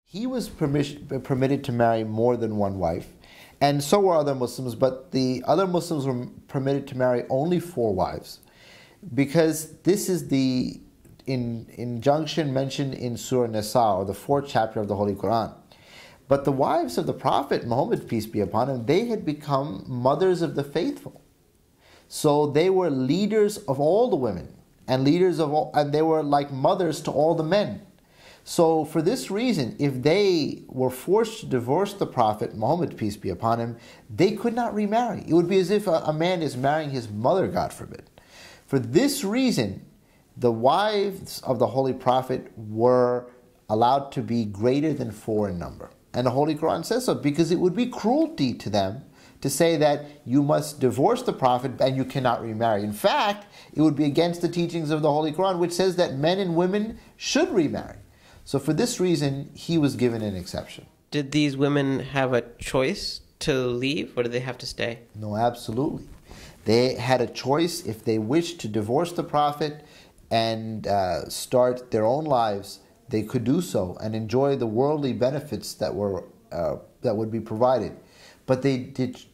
He was permitted to marry more than one wife, and so were other Muslims, but the other Muslims were permitted to marry only 4 wives, because this is the injunction mentioned in Surah Nisa, or the 4th chapter of the Holy Quran. But the wives of the Prophet Muhammad, peace be upon him, they had become mothers of the faithful. So they were leaders of all the women, and leaders of all, and they were like mothers to all the men. So for this reason, if they were forced to divorce the Prophet Muhammad, peace be upon him, they could not remarry. It would be as if a man is marrying his mother, God forbid. For this reason, the wives of the Holy Prophet were allowed to be greater than 4 in number. And the Holy Quran says so, because it would be cruelty to them to say that you must divorce the Prophet and you cannot remarry. In fact, it would be against the teachings of the Holy Quran, which says that men and women should remarry. So for this reason, he was given an exception. Did these women have a choice to leave, or did they have to stay? No, absolutely. They had a choice. If they wished to divorce the Prophet and start their own lives, they could do so and enjoy the worldly benefits that would be provided. But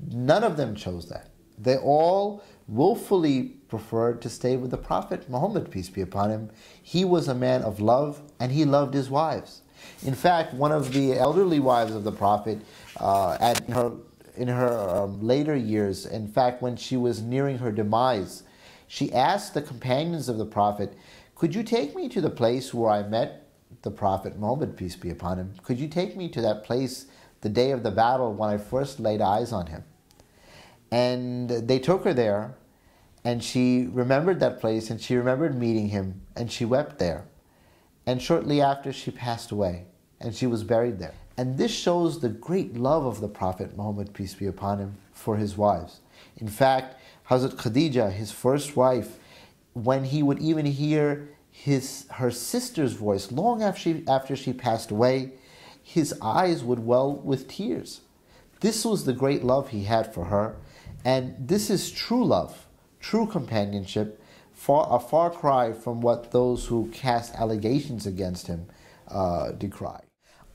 none of them chose that. They all willfully preferred to stay with the Prophet Muhammad, peace be upon him. He was a man of love, and he loved his wives. In fact, one of the elderly wives of the Prophet, in her later years, in fact, when she was nearing her demise, she asked the companions of the Prophet, "Could you take me to the place where I met the Prophet Muhammad, peace be upon him? Could you take me to that place the day of the battle when I first laid eyes on him?" And they took her there, and she remembered that place, and she remembered meeting him, and she wept there. And shortly after, she passed away, and she was buried there. And this shows the great love of the Prophet Muhammad, peace be upon him, for his wives. In fact, Hazrat Khadija, his first wife, when he would even hear her sister's voice long after she passed away, his eyes would well with tears. This was the great love he had for her, and this is true love, true companionship, a far cry from what those who cast allegations against him decry.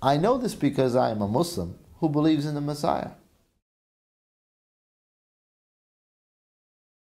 I know this because I am a Muslim who believes in the Messiah.